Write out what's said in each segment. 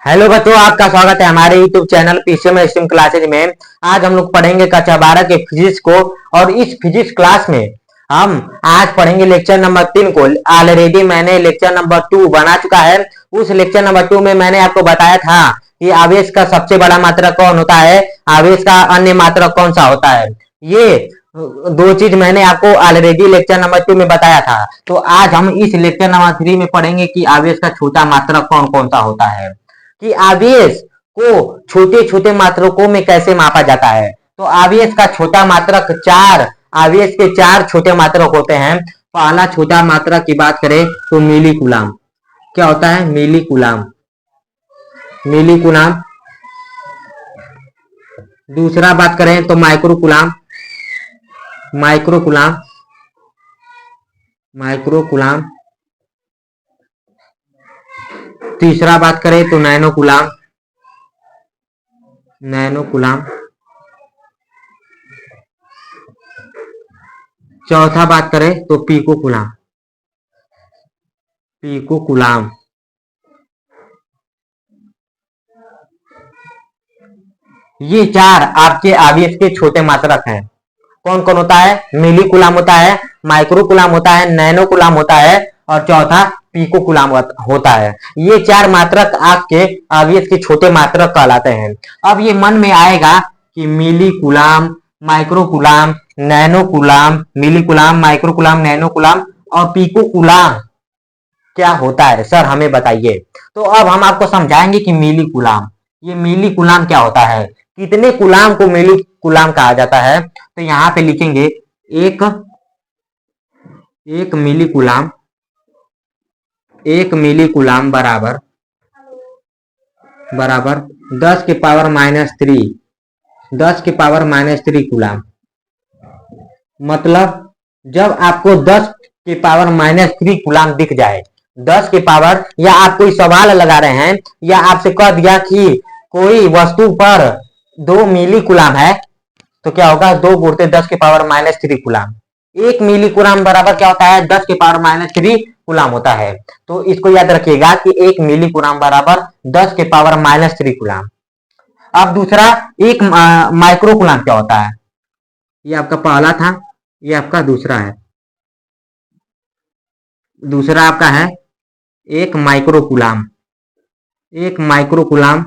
Hello बच्चों, आपका स्वागत है हमारे YouTube channel PCM stream classes में। आज हम लोग पढ़ेंगे कक्षा 12 के फिजिक्स को। और इस फिजिक्स क्लास में हम आज पढ़ेंगे लेक्चर नंबर 3 को। ऑलरेडी मैंने लेक्चर नंबर 2 बना चुका है। उस लेक्चर नंबर 2 में मैंने आपको बताया था कि आवेश का सबसे बड़ा मात्रक कौन होता है, आवेश का अन्य मात्रक कौन सा होता है। ये दो चीज मैंने आपको ऑलरेडी लेक्चर नंबर 2 में बताया था। तो आज हम इस लेक्चर नंबर 3 में पढ़ेंगे कि आवेश का छोटा मात्रक कौन कौन सा होता है, कि आवेश को छोटे छोटे मात्रकों में कैसे मापा जाता है। तो आवेश का छोटा मात्रक आवेश के चार छोटे मात्रक होते हैं। पहला छोटा मात्रक की बात करें तो मिली कूलाम। क्या होता है? मिली कूलाम। Milli coulomb. दूसरा बात करें तो micro coulomb. Micro coulomb. Micro coulomb. तीसरा बात करें तो नैनो कूलाम। Nano coulomb. चौथा बात करें तो पीको कूलाम। Pico coulomb. ये चार आपके आवेश के छोटे मात्रक हैं। कौन कौन होता है? मिली कूलाम होता है, माइक्रो कूलाम होता है, नैनो कूलाम होता है और चौथा पीको कूलाम होता है। ये चार मात्रक आपके आवेश के छोटे मात्रक कहलाते हैं। अब ये मन में आएगा कि milli coulomb, micro coulomb, nano coulomb, milli coulomb, micro coulomb, nano coulomb और पीको कूलाम क्या होता है सर, हमें बताइए। तो अब हम आपको समझाएंगे कि मिली कूलाम, ये मिली कूलाम क्या होता है, कितने कूलाम को मिली कूलाम कहा जाता है। तो यहाँ पे लिखेंगे एक मिली कूलाम, एक मिली कूलाम बराबर 10 के पावर -3, 10 के पावर -3 कूलाम। मतलब जब आपको 10 के पावर -3 कूलाम दिख जाए, 10 के पावर, या आप कोई सवाल लगा रहे हैं या आपसे कह दिया कि कोई वस्तु पर 2 मिली कूलाम है, तो क्या होगा? 2 गुणते 10 के पावर -3 कूलाम। 1 मिली कूलाम बराबर क्या होता है? 10 के पावर -3 कूलाम होता है। तो इसको याद रखिएगा कि 1 मिली कूलाम बराबर 10 के पावर -3 कूलाम। अब दूसरा, एक माइक्रो कूलाम क्या होता है? ये आपका पहला था, ये आपका दूसरा है। दूसरा आपका है एक माइक्रो कूलाम। एक माइक्रो कूलाम,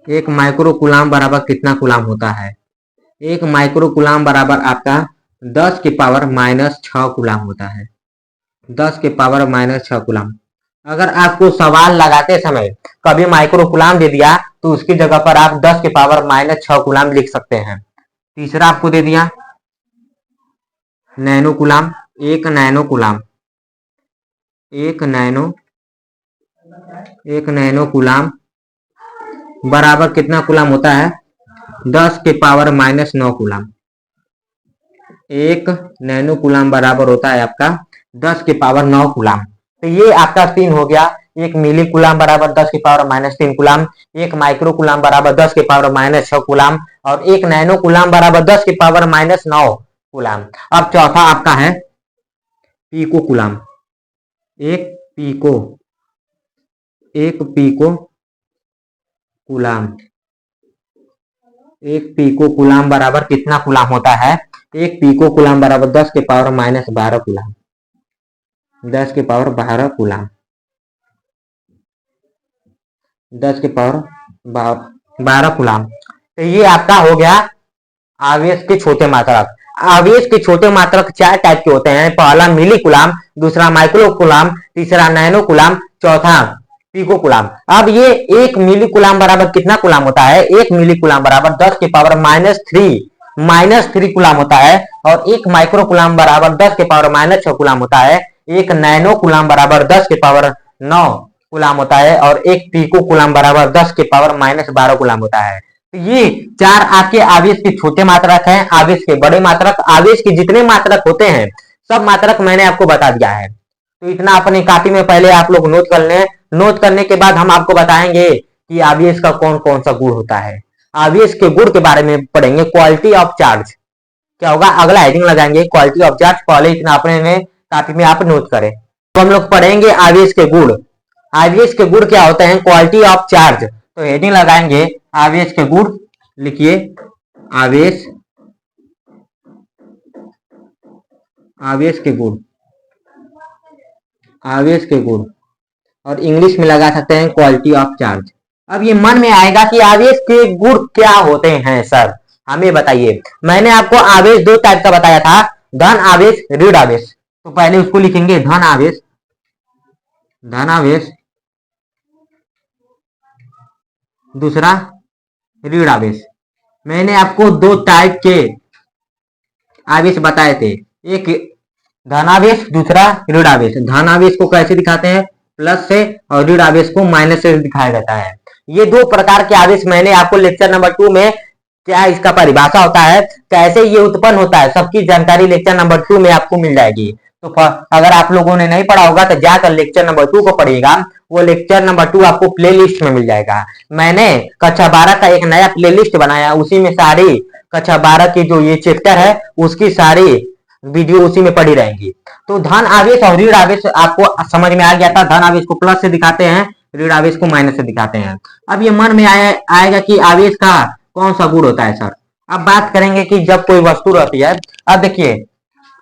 एक माइक्रो कूलाम बराबर कितना कूलाम होता है? एक माइक्रो कूलाम बराबर आपका 10 के पावर -6 कूलाम होता है। 10 के पावर -6 कूलाम। अगर आपको सवाल लगाते समय कभी माइक्रो कूलाम दे दिया तो उसकी जगह पर आप 10 के पावर -6 कूलाम लिख सकते हैं। तीसरा आपको दे दिया नैनो कूलाम। एक नैनो कूलाम, एक नैनो कूलाम बराबर कितना कूलाम होता है? 10 के पावर -9 कूलाम। एक नैनो कूलाम बराबर होता है आपका 10 के पावर 9 कूलाम। तो ये आपका 3 हो गया। एक मिली कूलाम बराबर 10 के पावर -3 कूलाम, एक माइक्रो कूलाम बराबर 10 के पावर -6 कूलाम और एक नैनो कूलाम बराबर 10 के पावर -9 कूलाम। अब चौथा आपका है पीको कूलाम। एक पीको, एक पीको कूलाम। एक पीको कूलाम बराबर कितना कूलाम होता है? एक पीको कूलाम बराबर 10 के पावर -12 कूलाम। 10 के पावर 12 कूलाम। 10 के पावर 12 कूलाम। तो ये आपका हो गया आवेश के छोटे मात्रक। आवेश के छोटे मात्रक 4 टाइप के होते हैं। पहला मिली कूलाम, दूसरा माइक्रो कूलाम, तीसरा नैनो कूलाम, चौथा पीको कूलाम। अब ये 1 मिली कूलाम बराबर कितना कूलाम होता है? 1 मिली कूलाम बराबर 10 के पावर -3 कूलाम होता है और एक माइक्रो कूलाम बराबर 10 के पावर -6 कूलाम होता है। एक नैनो कूलाम बराबर 10 के पावर 9 कूलाम होता है और एक पीको कूलाम बराबर 10 के पावर -12 कूलाम होता है। तो ये चार आपके आवेश के छोटे मात्रक हैं। आवेश के बड़े मात्रक, आवेश के जितने मात्रक होते हैं सब मात्रक मैंने आपको बता दिया है। तो इतना अपनी कॉपी में पहले आप लोग नोट कर लें। नोट करने के बाद हम आपको बताएंगे कि आवेश का कौन कौन सा गुण होता है। आवेश के गुण के बारे में पढ़ेंगे। क्वालिटी ऑफ चार्ज क्या होगा, अगला हेडिंग लगाएंगे क्वालिटी ऑफ चार्ज। पहले इतना अपने में कॉपी में आप नोट करें। तो हम लोग पढ़ेंगे आवेश के गुण। आवेश के गुण क्या होते हैं? Quality of charge. तो हेडिंग लगाएंगे आवेश के गुण, लिखिए आवेश, आवेश के गुण, आवेश के गुण, और इंग्लिश में लगा सकते हैं क्वालिटी ऑफ चार्ज। अब ये मन में आएगा कि आवेश के गुण क्या होते हैं सर, हमें बताइए। मैंने आपको आवेश दो टाइप का बताया था, धन आवेश, ऋण आवेश। तो पहले उसको लिखेंगे धन आवेश, धन आवेश, दूसरा ऋण आवेश। मैंने आपको दो टाइप के आवेश बताए थे, एक धनावेश, दूसरा ऋण आवेश। धनावेश को कैसे दिखाते हैं? प्लस से, और ऋण आवेश को माइनस से दिखाया जाता है। ये दो प्रकार के आवेश मैंने आपको लेक्चर नंबर 2 में, क्या इसका परिभाषा होता है, कैसे ये उत्पन्न होता है, सबकी जानकारी लेक्चर नंबर 2 में आपको मिल जाएगी। तो अगर आप लोगों ने नहीं पढ़ा होगा तो जाकर लेक्चर नंबर 2 को पढ़िएगा, वो लेक्चर नंबर 2 आपको प्लेलिस्ट में मिल जाएगा। मैंने कक्षा 12 का एक नया प्लेलिस्ट बनाया, उसी में सारी कक्षा 12 की जो ये चैप्टर है उसकी सारी वीडियो उसी में पड़ी रहेंगी। तो धन आवेश और ऋण आवेश आपको समझ में आ गया था। धन आवेश को प्लस से दिखाते हैं, ऋण आवेश को माइनस से दिखाते हैं। अब ये मन में आएगा कि आवेश का कौन सा गुण होता है सर। अब बात करेंगे कि जब कोई वस्तु रहती है, अब देखिए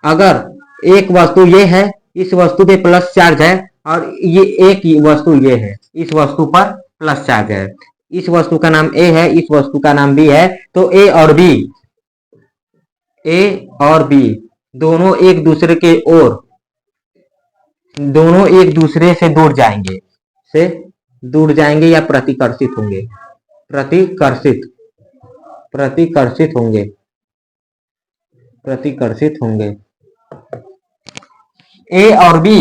अगर एक वस्तु ये है, इस वस्तु पे प्लस चार्ज है, और ये एक वस्तु ये है, इस वस्तु पर प्लस चार्ज है, इस वस्तु का नाम ए है, इस वस्तु का नाम बी है, तो ए और बी, ए और बी दोनों एक दूसरे के ओर, दोनों एक दूसरे से दूर जाएंगे, से दूर जाएंगे या प्रतिकर्षित होंगे, प्रतिकर्षित, प्रतिकर्षित होंगे, प्रतिकर्षित होंगे। ए और बी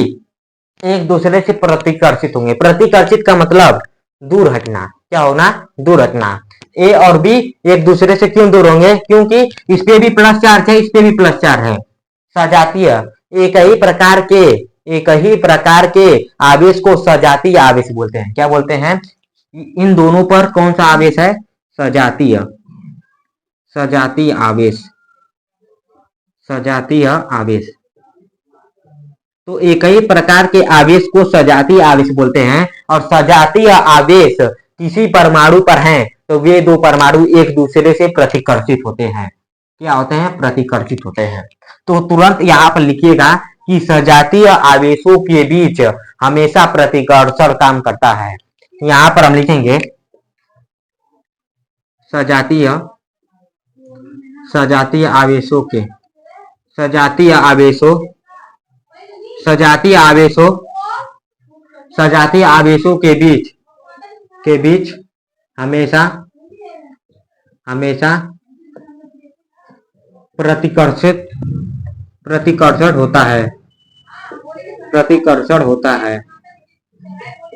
एक दूसरे से प्रतिकर्षित होंगे। प्रतिकर्षित का मतलब दूर हटना, क्या होना? दूर हटना। ए और बी एक दूसरे से क्यों दूर होंगे? क्योंकि इस पे भी प्लस चार्ज है, इस पे भी प्लस चार्ज है। सजातीय, एक ही प्रकार के आवेश को सजातीय आवेश बोलते हैं। क्या बोलते हैं? इन दोनों पर कौन सा आवेश है? सजातीय, सजातीय आवेश, सजातीय आवेश। तो एक ही प्रकार के आवेश को सजातीय आवेश बोलते हैं, और सजातीय आवेश किसी परमाणु पर हैं तो वे दो परमाणु एक दूसरे से प्रतिकर्षित होते हैं। क्या होते हैं? प्रतिकर्षित होते हैं। तो तुरंत यहाँ पर लिखिएगा कि सजातीय आवेशों के बीच हमेशा प्रतिकर्षण काम करता है। यहाँ पर हम लिखेंगे सजातीय, सजातीय आवेशों के, सजातीय आवेशों, सजातीय आवेशों, सजातीय आवेशों के बीच हमेशा, हमेशा प्रतिकर्षित, प्रतिकर्षण होता है, प्रतिकर्षण होता है,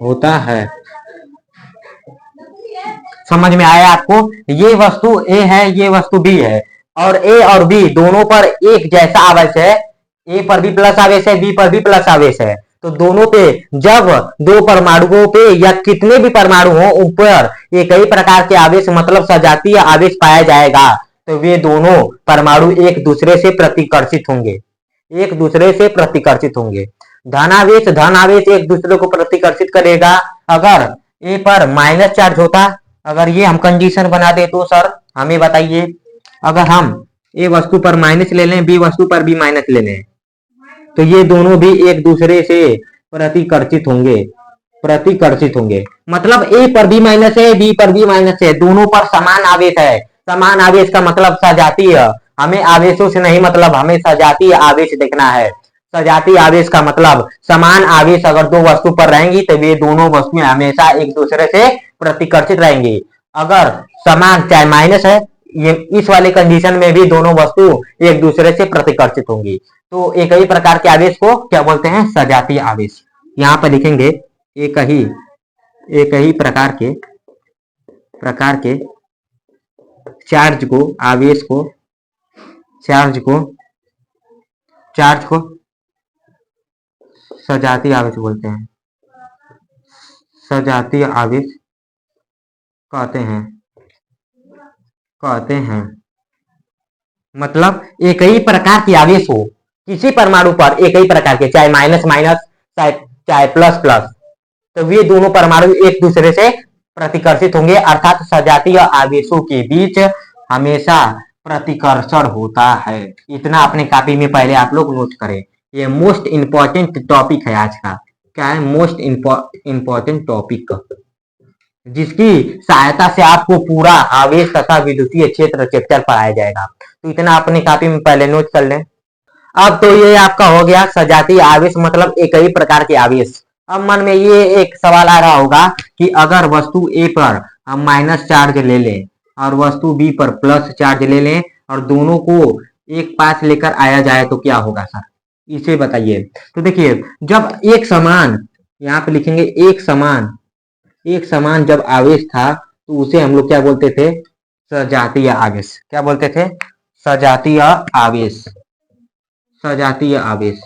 होता है। समझ में आया आपको? ये वस्तु ए है, ये वस्तु बी है, और ए और बी दोनों पर एक जैसा आवेश है। ए पर भी प्लस आवेश है, बी पर भी प्लस आवेश है। तो दोनों पे जब दो परमाणुओं पे या कितने भी परमाणु हो उन पर एक ही प्रकार के आवेश मतलब सजातीय आवेश पाया जाएगा, तो वे दोनों परमाणु एक दूसरे से प्रतिकर्षित होंगे, एक दूसरे से प्रतिकर्षित होंगे। धनावेश, धनावेश एक दूसरे को प्रतिकर्षित करेगा। अगर ए पर माइनस चार्ज होता, अगर ये हम कंडीशन बना दे तो सर हमें बताइए, अगर हम ए वस्तु पर माइनस ले लें, बी वस्तु पर भी माइनस ले लें, तो ये दोनों भी एक दूसरे से प्रतिकर्षित होंगे, प्रतिकर्षित होंगे। मतलब ए पर भी माइनस है, बी पर भी माइनस है, दोनों पर समान आवेश है। समान आवेश का मतलब सजातीय, हमें आवेशों से नहीं मतलब, हमें सजातीय आवेश देखना है। सजातीय आवेश का मतलब समान आवेश अगर दो वस्तु पर रहेंगी तो वे दोनों वस्तुएं हमेशा एक दूसरे से प्रतिकर्षित रहेंगी। अगर समान चाहे माइनस है, ये इस वाले कंडीशन में भी दोनों वस्तु एक दूसरे से प्रतिकर्षित होंगी। तो एक ही प्रकार के आवेश को क्या बोलते हैं? सजातीय आवेश। यहाँ पर लिखेंगे एक ही प्रकार के चार्ज को, आवेश को, चार्ज को सजातीय आवेश बोलते हैं, सजातीय आवेश कहते हैं। मतलब एक ही प्रकार की आवेश हो किसी परमाणु पर, एक ही प्रकार के, चाहे माइनस माइनस, चाहे प्लस प्लस, तो वे दोनों परमाणु एक दूसरे से प्रतिकर्षित होंगे, अर्थात सजातीय आवेशों के बीच हमेशा प्रतिकर्षण होता है। इतना अपने कॉपी में पहले आप लोग नोट करें। ये मोस्ट इंपॉर्टेंट टॉपिक है आज का। क्या है? मोस्ट इंपॉर्टेंट टॉपिक, जिसकी सहायता से आपको पूरा आवेश तथा विद्युतीय क्षेत्र चैप्टर पढ़ाया जाएगा। तो इतना अपनी कॉपी में पहले नोट कर लें। अब तो ये आपका हो गया सजातीय आवेश, मतलब एक ही प्रकार के आवेश। अब मन में ये एक सवाल आ रहा होगा कि अगर वस्तु ए पर हम माइनस चार्ज ले लें और वस्तु बी पर प्लस चार्ज ले लें और दोनों को एक पास लेकर आया जाए तो क्या होगा सर? इसे बताइए। तो देखिए, जब एक समान, यहाँ पे लिखेंगे एक समान जब आवेश था तो उसे हम लोग क्या बोलते थे? सजातीय आवेश। क्या बोलते थे? सजातीय आवेश। सजातीय आवेश।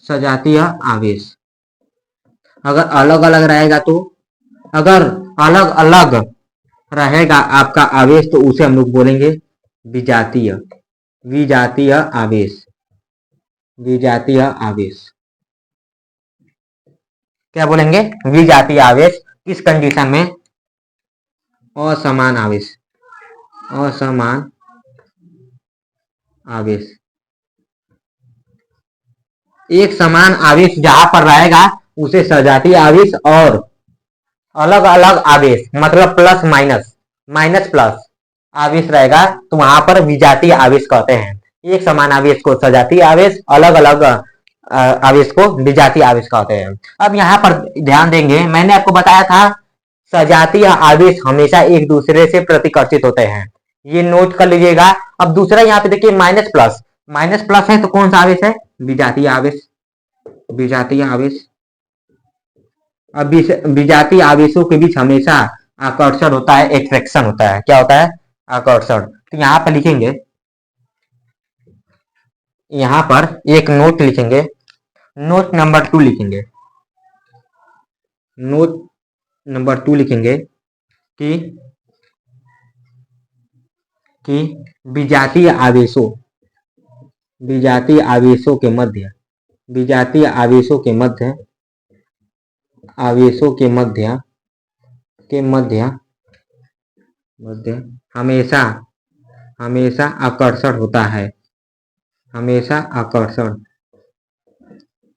सजातीय आवेश। अगर अलग अलग रहेगा तो, अगर अलग अलग रहेगा आपका आवेश तो उसे हम लोग बोलेंगे विजातीय। विजातीय आवेश। विजातीय आवेश। क्या बोलेंगे? विजातीय आवेश। किस कंडीशन में? असमान आवेश। असमान आवेश। एक समान आवेश जहां पर रहेगा उसे सजातीय आवेश, और अलग अलग आवेश मतलब प्लस माइनस, माइनस प्लस आवेश रहेगा तो वहां पर विजातीय आवेश कहते हैं। एक समान आवेश को सजातीय आवेश, अलग अलग आवेश को विजातीय आवेश कहते हैं। अब यहाँ पर ध्यान देंगे, मैंने आपको बताया था सजातीय आवेश हमेशा एक दूसरे से प्रतिकर्षित होते हैं, ये नोट कर लीजिएगा। अब दूसरा यहाँ पे देखिए माइनस प्लस, माइनस प्लस है तो कौन सा आवेश है? विजातीय आवेश। विजातीय आवेश। अब विजातीय आवेशों के बीच हमेशा आकर्षण होता है, एट्रैक्शन होता है। क्या होता है? आकर्षण। तो यहाँ पर लिखेंगे, यहाँ पर एक नोट लिखेंगे, नोट नंबर 2 लिखेंगे। नोट नंबर 2 लिखेंगे कि विजातीय आवेशों, विजातीय आवेशों के मध्य, विजातीय आवेशों के मध्य, आवेशों के मध्य के मध्य मध्य हमेशा, हमेशा आकर्षण होता है। हमेशा आकर्षण,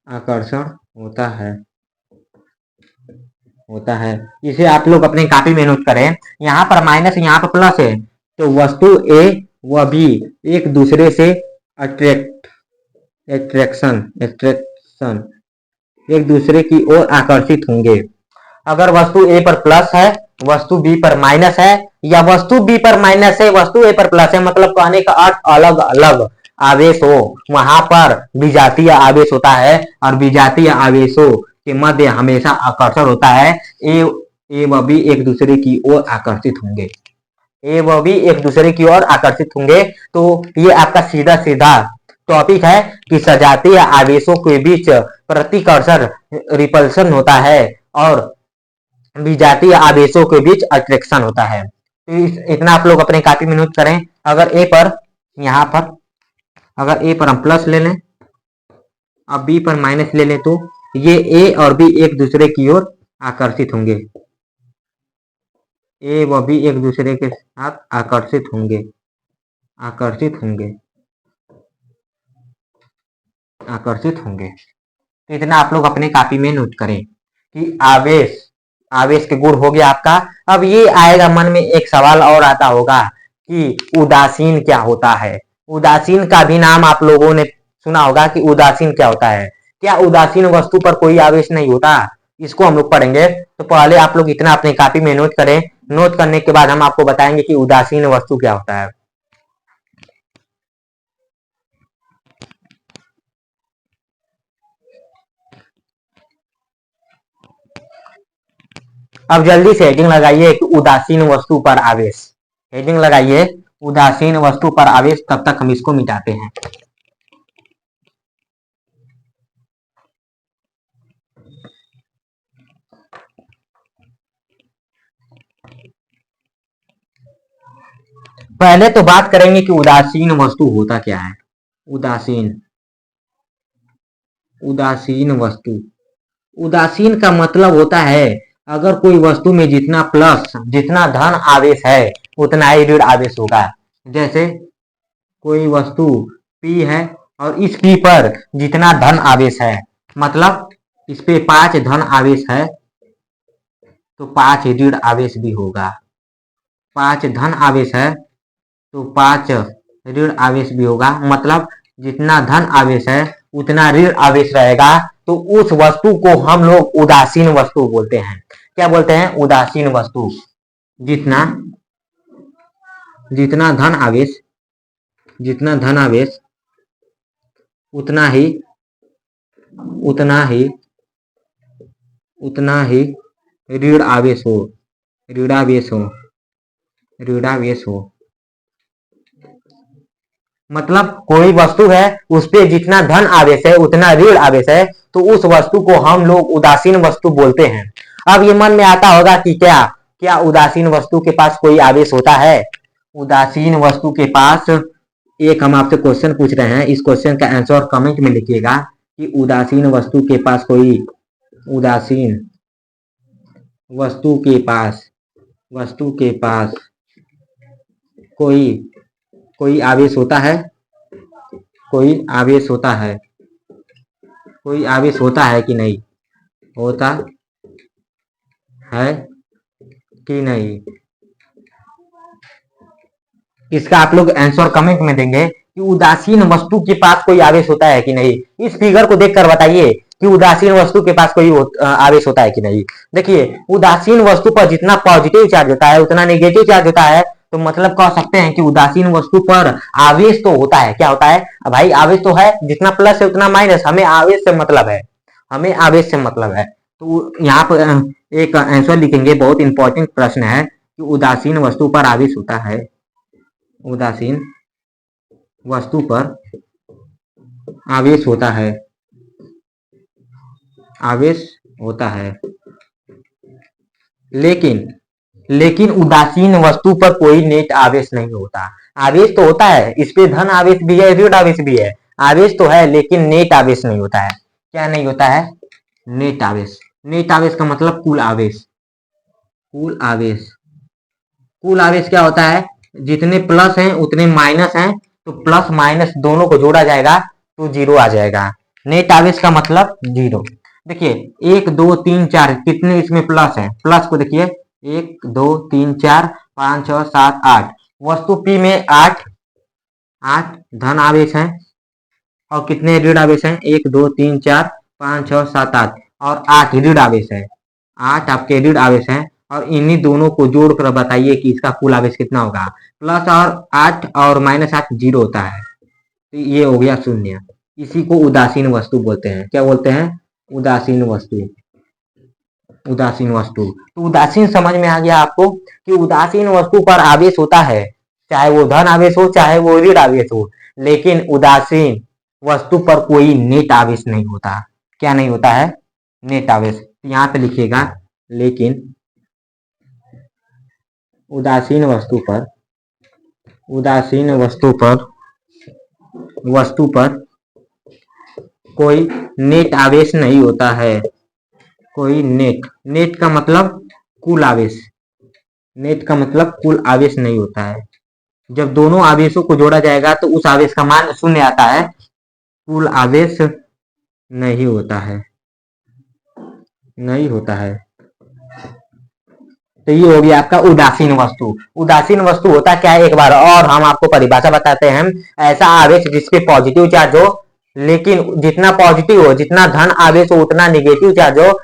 आकर्षण होता है, होता है। इसे आप लोग अपने कॉपी में नोट करें। यहाँ पर माइनस, यहाँ पर प्लस है, तो वस्तु ए व बी एक दूसरे से एट्रैक्शन एक दूसरे की ओर आकर्षित होंगे। अगर वस्तु ए पर प्लस है, वस्तु बी पर माइनस है, या वस्तु बी पर माइनस है, वस्तु ए पर प्लस है, मतलब कहने का अर्थ अलग अलग आवेश हो, वहां पर विजातीय आवेश होता है। और विजातीय आवेशों के मध्य हमेशा आकर्षण होता है। ए व बी एक दूसरे की ओर आकर्षित होंगे। ए व बी एक दूसरे की ओर आकर्षित होंगे। तो ये आपका सीधा सीधा टॉपिक है कि सजातीय आवेशों के बीच प्रतिकर्षण, रिपल्शन होता है, और विजातीय आवेशों के बीच अट्रैक्शन होता है। तो इतना आप लोग अपने कॉपी में नोट करें। अगर ए पर, यहाँ पर अगर ए पर हम प्लस ले लें, अब बी पर माइनस ले लें, तो ये ए और बी एक दूसरे की ओर आकर्षित होंगे। ए व बी एक दूसरे के साथ आकर्षित होंगे, आकर्षित होंगे, आकर्षित होंगे। तो इतना आप लोग अपने कॉपी में नोट करें कि आवेश, आवेश के गुण हो गया आपका। अब ये आएगा मन में एक सवाल और आता होगा कि उदासीन क्या होता है? उदासीन का भी नाम आप लोगों ने सुना होगा कि उदासीन क्या होता है। क्या उदासीन वस्तु पर कोई आवेश नहीं होता? इसको हम लोग पढ़ेंगे। तो पहले आप लोग इतना अपनी कॉपी में नोट करें। नोट करने के बाद हम आपको बताएंगे कि उदासीन वस्तु क्या होता है। अब जल्दी से हेडिंग लगाइए कि उदासीन वस्तु पर आवेश। हेडिंग लगाइए उदासीन वस्तु पर आवेश। तब तक हम इसको मिटाते हैं। पहले तो बात करेंगे कि उदासीन वस्तु होता क्या है। उदासीन, उदासीन वस्तु, उदासीन का मतलब होता है अगर कोई वस्तु में जितना धन आवेश है उतना ही ऋण आवेश होगा। जैसे कोई वस्तु P है और इस P पर जितना धन आवेश है, मतलब इस पे 5 धन आवेश है तो 5 ऋण आवेश भी होगा। 5 धन आवेश है तो 5 ऋण आवेश भी होगा, मतलब जितना धन आवेश है उतना ऋण आवेश रहेगा। तो उस वस्तु को हम लोग उदासीन वस्तु बोलते हैं। क्या बोलते हैं? उदासीन वस्तु। जितना जितना धन आवेश उतना ही ऋण आवेश हो। मतलब कोई वस्तु है उस पे जितना धन आवेश है उतना ऋण आवेश है, तो उस वस्तु को हम लोग उदासीन वस्तु बोलते हैं। अब ये मन में आता होगा कि क्या उदासीन वस्तु के पास कोई आवेश होता है? उदासीन वस्तु के पास, एक हम आपसे क्वेश्चन पूछ रहे हैं, इस क्वेश्चन का आंसर कमेंट में लिखिएगा कि उदासीन वस्तु के पास कोई आवेश होता है? कोई आवेश होता है कि नहीं? होता है कि नहीं? इसका आप लोग आंसर कमेंट में देंगे कि उदासीन वस्तु के पास कोई आवेश होता है कि नहीं। इस फिगर को देखकर बताइए कि उदासीन वस्तु के पास कोई आवेश होता है कि नहीं। देखिए, उदासीन वस्तु पर जितना पॉजिटिव चार्ज होता है उतना नेगेटिव चार्ज होता है, तो मतलब कह सकते हैं कि उदासीन वस्तु पर आवेश तो होता है। क्या होता है भाई? आवेश तो है, जितना प्लस है उतना माइनस। हमें आवेश से मतलब है। तो यहाँ पर एक आंसर लिखेंगे, बहुत इंपॉर्टेंट प्रश्न है कि उदासीन वस्तु पर आवेश होता है। उदासीन वस्तु पर आवेश होता है, लेकिन उदासीन वस्तु पर कोई नेट आवेश नहीं होता। आवेश तो होता है, इस पे धन आवेश भी है, ऋण आवेश भी है। आवेश तो है लेकिन नेट आवेश नहीं होता है। क्या नहीं होता है? नेट आवेश। नेट आवेश का मतलब कुल आवेश क्या होता है? जितने प्लस हैं उतने माइनस हैं, तो प्लस माइनस दोनों को जोड़ा जाएगा तो 0 आ जाएगा। नेट आवेश का मतलब 0। देखिए 1 2 3 4 कितने इसमें प्लस है? प्लस को देखिए 1 2 3 4 5 6 7 8। वस्तु P में 8 धन आवेश है और कितने ऋण आवेश हैं? 1 2 3 4 5 6 7 8 और 8 ऋण आवेश है। 8 आपके ऋण आवेश हैं और इन्हीं दोनों को जोड़कर बताइए कि इसका कुल आवेश कितना होगा। प्लस और 8 और माइनस 8 0 होता है, तो ये हो गया 0। इसी को उदासीन वस्तु बोलते हैं। क्या बोलते हैं? उदासीन वस्तु। तो उदासीन समझ में आ गया आपको कि उदासीन वस्तु पर आवेश होता है, चाहे वो धन आवेश हो चाहे वो ऋण आवेश हो, लेकिन उदासीन वस्तु पर कोई नेट आवेश नहीं होता। क्या नहीं होता है? नेट आवेश। यहाँ पे लिखिएगा, लेकिन उदासीन वस्तु पर कोई नेट आवेश नहीं होता है। कोई नेट का मतलब कुल आवेश। नेट का मतलब कुल आवेश नहीं होता है। जब दोनों आवेशों को जोड़ा जाएगा तो उस आवेश का मान 0 आता है। कुल आवेश नहीं होता है। तो ये हो गया आपका उदासीन वस्तु। उदासीन वस्तु होता क्या है, एक बार और हम आपको परिभाषा बताते हैं। ऐसा आवेश जिसपे पॉजिटिव चार्ज हो, लेकिन जितना पॉजिटिव हो, जितना धन आवेश हो उतना निगेटिव चार्ज हो,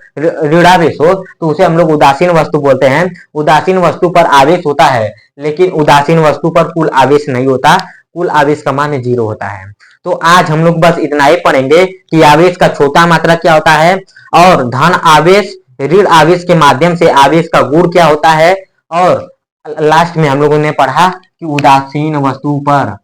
ऋणावेश हो, तो उसे हम लोग उदासीन वस्तु बोलते हैं। उदासीन वस्तु पर आवेश होता है लेकिन उदासीन वस्तु पर कुल आवेश नहीं होता। कुल आवेश का मान 0 होता है। तो आज हम लोग बस इतना ही पढ़ेंगे कि आवेश का छोटा मात्रा क्या होता है और धन आवेश ऋण आवेश के माध्यम से आवेश का गुण क्या होता है, और लास्ट में हम लोगों ने पढ़ा कि उदासीन वस्तु पर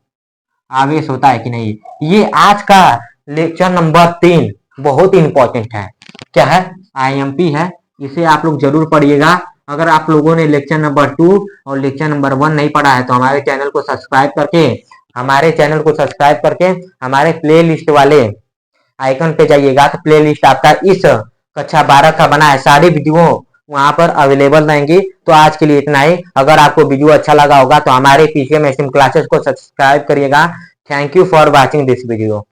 आवेश होता है कि नहीं। ये आज का लेक्चर नंबर 3 बहुत इंपॉर्टेंट है। क्या है? IMP है। इसे आप लोग जरूर पढ़िएगा। अगर आप लोगों ने लेक्चर नंबर 2 और लेक्चर नंबर 1 नहीं पढ़ा है तो हमारे चैनल को सब्सक्राइब करके हमारे प्ले लिस्ट वाले आइकन पे जाइएगा तो प्ले लिस्ट आपका इस कक्षा 12 का बना है, सारी वीडियो वहां पर अवेलेबल रहेंगी। तो आज के लिए इतना ही। अगर आपको वीडियो अच्छा लगा होगा तो हमारे पीसीएम एसएम क्लासेस को सब्सक्राइब करिएगा। Thank you for watching this video.